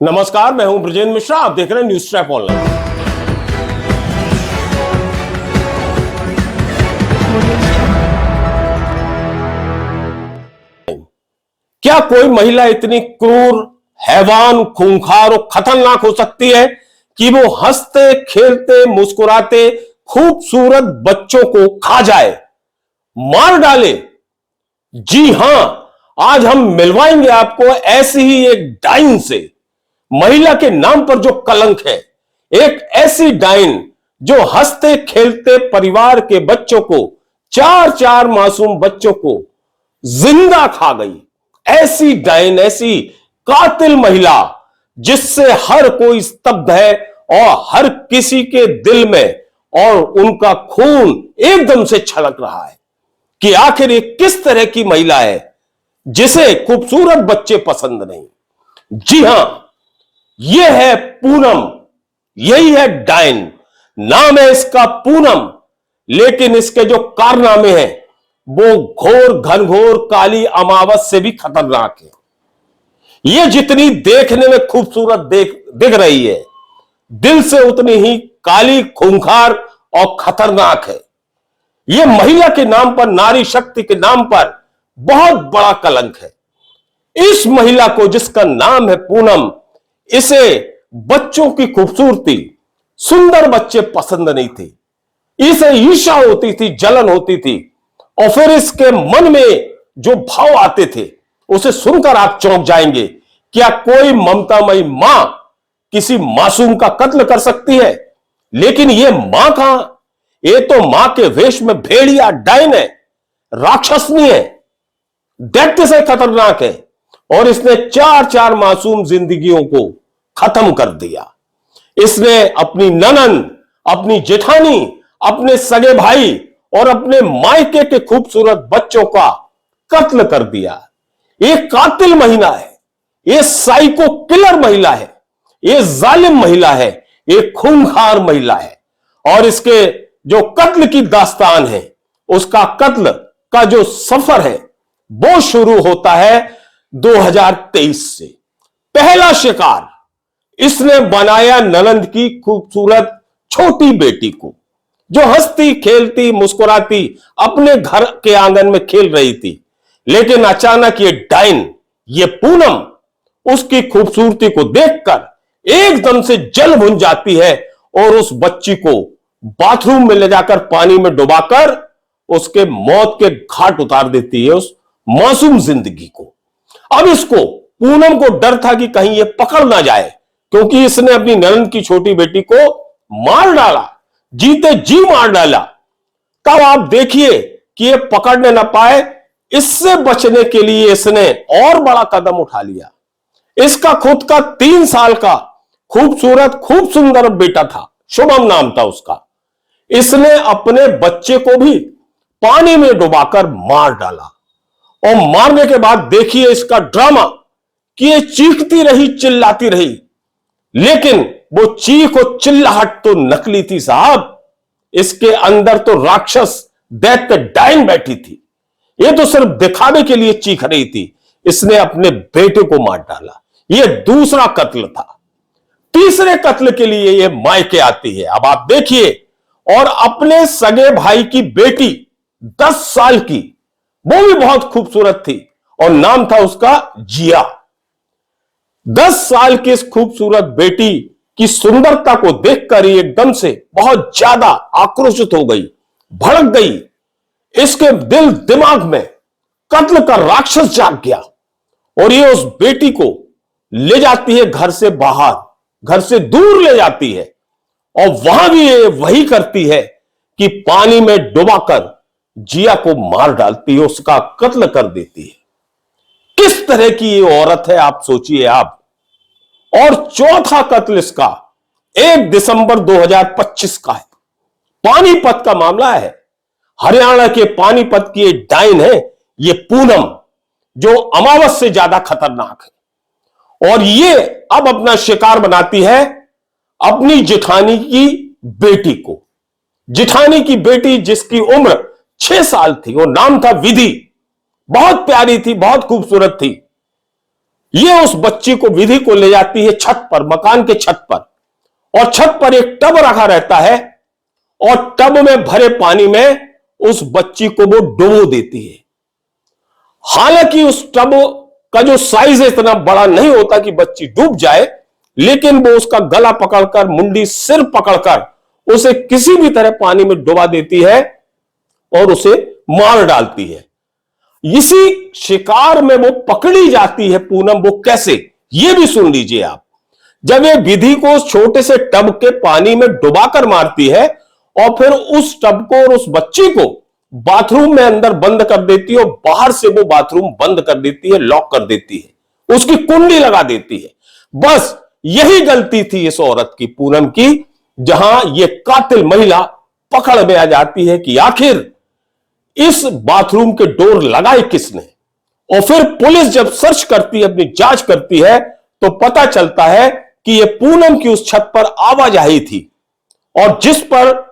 नमस्कार, मैं हूं ब्रजेंद्र मिश्रा। आप देख रहे हैं न्यूज ट्रैप ऑनलाइन। क्या कोई महिला इतनी क्रूर, हैवान, खूंखार और खतरनाक हो सकती है कि वो हंसते खेलते मुस्कुराते खूबसूरत बच्चों को खा जाए, मार डाले? जी हां, आज हम मिलवाएंगे आपको ऐसी ही एक डाइन से। महिला के नाम पर जो कलंक है, एक ऐसी डाइन जो हंसते खेलते परिवार के बच्चों को, चार चार मासूम बच्चों को जिंदा खा गई। ऐसी डाइन, ऐसी कातिल महिला जिससे हर कोई स्तब्ध है और हर किसी के दिल में और उनका खून एकदम से छलक रहा है कि आखिर ये किस तरह की महिला है जिसे खूबसूरत बच्चे पसंद नहीं। जी हां, यह है पूनम, यही है डाइन। नाम है इसका पूनम, लेकिन इसके जो कारनामे हैं वो घोर घनघोर काली अमावस से भी खतरनाक है। यह जितनी देखने में खूबसूरत दिख रही है, दिल से उतनी ही काली, खूंखार और खतरनाक है। यह महिला के नाम पर, नारी शक्ति के नाम पर बहुत बड़ा कलंक है। इस महिला को, जिसका नाम है पूनम, इसे बच्चों की खूबसूरती, सुंदर बच्चे पसंद नहीं थे। इसे ईर्ष्या होती थी, जलन होती थी, और फिर इसके मन में जो भाव आते थे उसे सुनकर आप चौंक जाएंगे। क्या कोई ममतामयी मां किसी मासूम का कत्ल कर सकती है? लेकिन यह मां कहां? यह तो मां के वेश में भेड़िया, डाइन है, राक्षसनी है, दैत्य से खतरनाक है। और इसने चार चार मासूम जिंदगियों को खत्म कर दिया। इसने अपनी ननंद, अपनी जेठानी, अपने सगे भाई और अपने मायके के खूबसूरत बच्चों का कत्ल कर दिया। एक कातिल महिला है, ये साइको किलर महिला है, ये जालिम महिला है, ये खूंखार महिला है। और इसके जो कत्ल की दास्तान है, उसका कत्ल का जो सफर है वो शुरू होता है 2023 से। पहला शिकार इसने बनाया ननंद की खूबसूरत छोटी बेटी को, जो हंसती खेलती मुस्कुराती अपने घर के आंगन में खेल रही थी। लेकिन अचानक ये डाइन, ये पूनम, उसकी खूबसूरती को देखकर एकदम से जल भुन जाती है और उस बच्ची को बाथरूम में ले जाकर पानी में डुबाकर उसके मौत के घाट उतार देती है, उस मासूम जिंदगी को। अब इसको, पूनम को डर था कि कहीं ये पकड़ ना जाए, क्योंकि इसने अपनी ननंद की छोटी बेटी को मार डाला, जीते जी मार डाला। तब आप देखिए कि ये पकड़ने ना पाए, इससे बचने के लिए इसने और बड़ा कदम उठा लिया। इसका खुद का 3 साल का खूबसूरत, खूब सुंदर बेटा था, शुभम नाम था उसका। इसने अपने बच्चे को भी पानी में डुबाकर मार डाला। और मारने के बाद देखिए इसका ड्रामा कि ये चीखती रही, चिल्लाती रही, लेकिन वो चीख और चिल्लाहट तो नकली थी साहब। इसके अंदर तो राक्षस, दैत्य, डाइन बैठी थी। ये तो सिर्फ दिखावे के लिए चीख रही थी। इसने अपने बेटे को मार डाला। यह दूसरा कत्ल था। तीसरे कत्ल के लिए यह मायके आती है। अब आप देखिए, और अपने सगे भाई की बेटी 10 साल की, वो भी बहुत खूबसूरत थी और नाम था उसका जिया। 10 साल की इस खूबसूरत बेटी की सुंदरता को देखकर ही एकदम से बहुत ज्यादा आक्रोशित हो गई, भड़क गई। इसके दिल दिमाग में कत्ल का राक्षस जाग गया और ये उस बेटी को ले जाती है घर से बाहर, घर से दूर ले जाती है। और वहां भी ये वही करती है कि पानी में डुबाकर जिया को मार डालती है, उसका कत्ल कर देती है। किस तरह की ये औरत है, आप सोचिए आप। और चौथा कत्ल इसका 1 दिसंबर 2025 का है। पानीपत का मामला है। हरियाणा के पानीपत की एक डाइन है ये पूनम, जो अमावस से ज्यादा खतरनाक है। और ये अब अपना शिकार बनाती है अपनी जेठानी की बेटी को। जेठानी की बेटी जिसकी उम्र 6 साल थी, वो नाम था विधि। बहुत प्यारी थी, बहुत खूबसूरत थी। ये उस बच्ची को विधि को ले जाती है छत पर, मकान के छत पर, और छत पर एक टब रखा रहता है और टब में भरे पानी में उस बच्ची को वो डुबो देती है। हालांकि उस टब का जो साइज है इतना बड़ा नहीं होता कि बच्ची डूब जाए, लेकिन वो उसका गला पकड़कर, मुंडी, सिर पकड़कर उसे किसी भी तरह पानी में डुबा देती है और उसे मार डालती है। इसी शिकार में वो पकड़ी जाती है पूनम। वो कैसे, ये भी सुन लीजिए आप। जब ये विधि को उस छोटे से टब के पानी में डुबाकर मारती है और फिर उस टब को और उस बच्ची को बाथरूम में अंदर बंद कर देती है और बाहर से वो बाथरूम बंद कर देती है, लॉक कर देती है, उसकी कुंडी लगा देती है। बस यही गलती थी इस औरत की, पूनम की, जहां ये कातिल महिला पकड़ में आ जाती है कि आखिर इस बाथरूम के डोर लगाए किसने। और फिर पुलिस जब सर्च करती है, अपनी जांच करती है, तो पता चलता है कि यह पूनम की उस छत पर आवाजाही थी और जिस पर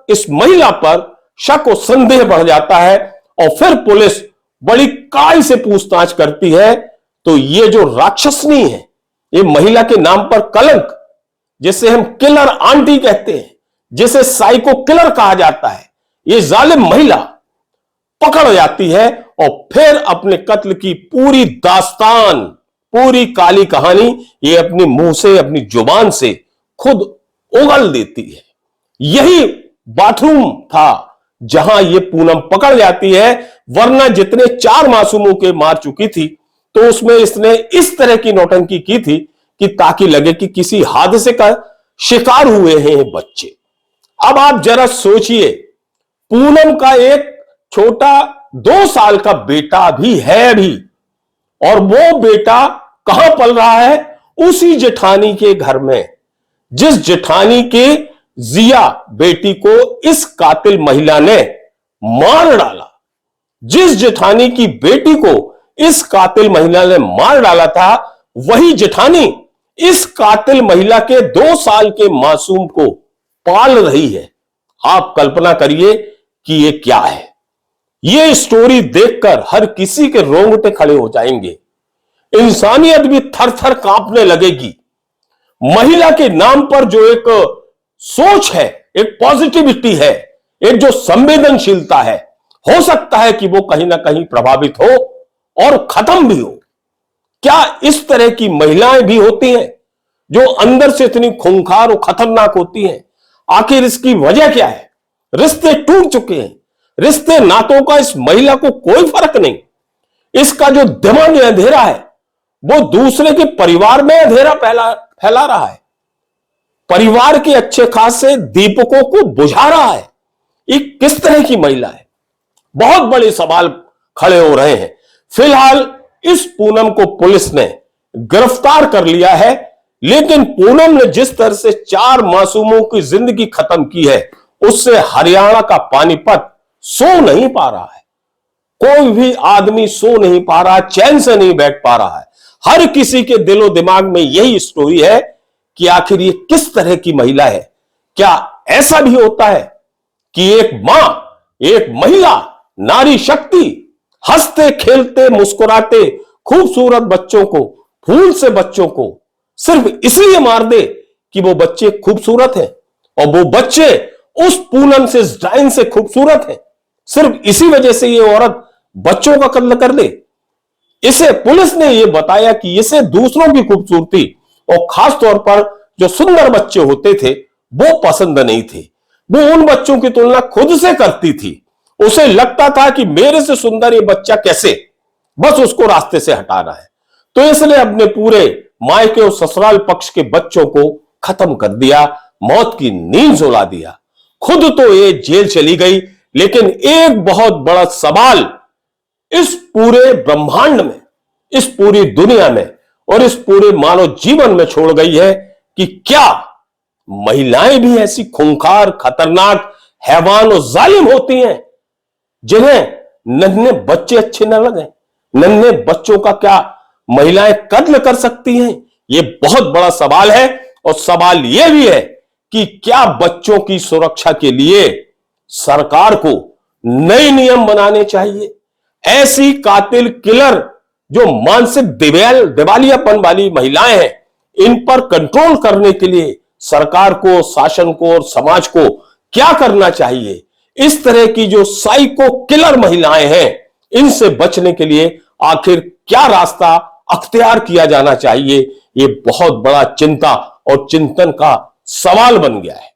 इस महिला पर शक और संदेह बढ़ जाता है। और फिर पुलिस बड़ी कड़ाई से पूछताछ करती है, तो ये जो राक्षसनी है, ये महिला के नाम पर कलंक, जिसे हम किलर आंटी कहते हैं, जिसे साइको किलर कहा जाता है, ये जालिम महिला पकड़ जाती है और फिर अपने कत्ल की पूरी दास्तान, पूरी काली कहानी ये अपने मुंह से, अपनी जुबान से खुद उगल देती है। यही बाथरूम था जहां ये पूनम पकड़ जाती है, वरना जितने 4 मासूमों के मार चुकी थी, तो उसमें इसने इस तरह की नौटंकी की थी कि ताकि लगे कि किसी हादसे का शिकार हुए हैं बच्चे। अब आप जरा सोचिए, पूनम का एक छोटा 2 साल का बेटा भी है अभी, और वो बेटा कहां पल रहा है? उसी जेठानी के घर में, जिस जेठानी के जिया बेटी को इस कातिल महिला ने मार डाला। जिस जेठानी की बेटी को इस कातिल महिला ने मार डाला था, वही जेठानी इस कातिल महिला के 2 साल के मासूम को पाल रही है। आप कल्पना करिए कि ये क्या है। ये स्टोरी देखकर हर किसी के रोंगटे खड़े हो जाएंगे, इंसानियत भी थर थर कांपने लगेगी। महिला के नाम पर जो एक सोच है, एक पॉजिटिविटी है, एक जो संवेदनशीलता है, हो सकता है कि वो कहीं ना कहीं प्रभावित हो और खत्म भी हो। क्या इस तरह की महिलाएं भी होती हैं जो अंदर से इतनी खूंखार और खतरनाक होती हैं? आखिर इसकी वजह क्या है? रिश्ते टूट चुके हैं, रिश्ते नातों का इस महिला को कोई फर्क नहीं। इसका जो दिमाग अंधेरा है वो दूसरे के परिवार में अंधेरा फैला रहा है, परिवार के अच्छे खासे दीपकों को बुझा रहा है। ये किस तरह की महिला है? बहुत बड़े सवाल खड़े हो रहे हैं। फिलहाल इस पूनम को पुलिस ने गिरफ्तार कर लिया है, लेकिन पूनम ने जिस तरह से 4 मासूमों की जिंदगी खत्म की है, उससे हरियाणा का पानीपत सो नहीं पा रहा है। कोई भी आदमी सो नहीं पा रहा, चैन से नहीं बैठ पा रहा है। हर किसी के दिलो दिमाग में यही स्टोरी है कि आखिर ये किस तरह की महिला है। क्या ऐसा भी होता है कि एक मां, एक महिला, नारी शक्ति हंसते खेलते मुस्कुराते खूबसूरत बच्चों को, फूल से बच्चों को सिर्फ इसलिए मार दे कि वो बच्चे खूबसूरत हैं, और वो बच्चे उस पूनम से, इस डायन से खूबसूरत हैं, सिर्फ इसी वजह से ये औरत बच्चों का कत्ल कर दे? इसे पुलिस ने यह बताया कि इसे दूसरों की खूबसूरती और खास तौर पर जो सुंदर बच्चे होते थे वो पसंद नहीं थे। वो उन बच्चों की तुलना खुद से करती थी। उसे लगता था कि मेरे से सुंदर ये बच्चा कैसे, बस उसको रास्ते से हटाना है। तो इसने अपने पूरे मायके और ससुराल पक्ष के बच्चों को खत्म कर दिया, मौत की नींद सुला दिया। खुद तो ये जेल चली गई, लेकिन एक बहुत बड़ा सवाल इस पूरे ब्रह्मांड में, इस पूरी दुनिया में और इस पूरे मानव जीवन में छोड़ गई है कि क्या महिलाएं भी ऐसी खूंखार, खतरनाक, हैवान और जालिम होती हैं जिन्हें नन्हे बच्चे अच्छे न लगे? नन्हे बच्चों का क्या महिलाएं कत्ल कर सकती हैं? यह बहुत बड़ा सवाल है। और सवाल यह भी है कि क्या बच्चों की सुरक्षा के लिए सरकार को नए नियम बनाने चाहिए? ऐसी कातिल किलर जो मानसिक दिवालियापन वाली महिलाएं हैं, इन पर कंट्रोल करने के लिए सरकार को, शासन को और समाज को क्या करना चाहिए? इस तरह की जो साइको किलर महिलाएं हैं, इनसे बचने के लिए आखिर क्या रास्ता अख्तियार किया जाना चाहिए? ये बहुत बड़ा चिंता और चिंतन का सवाल बन गया है।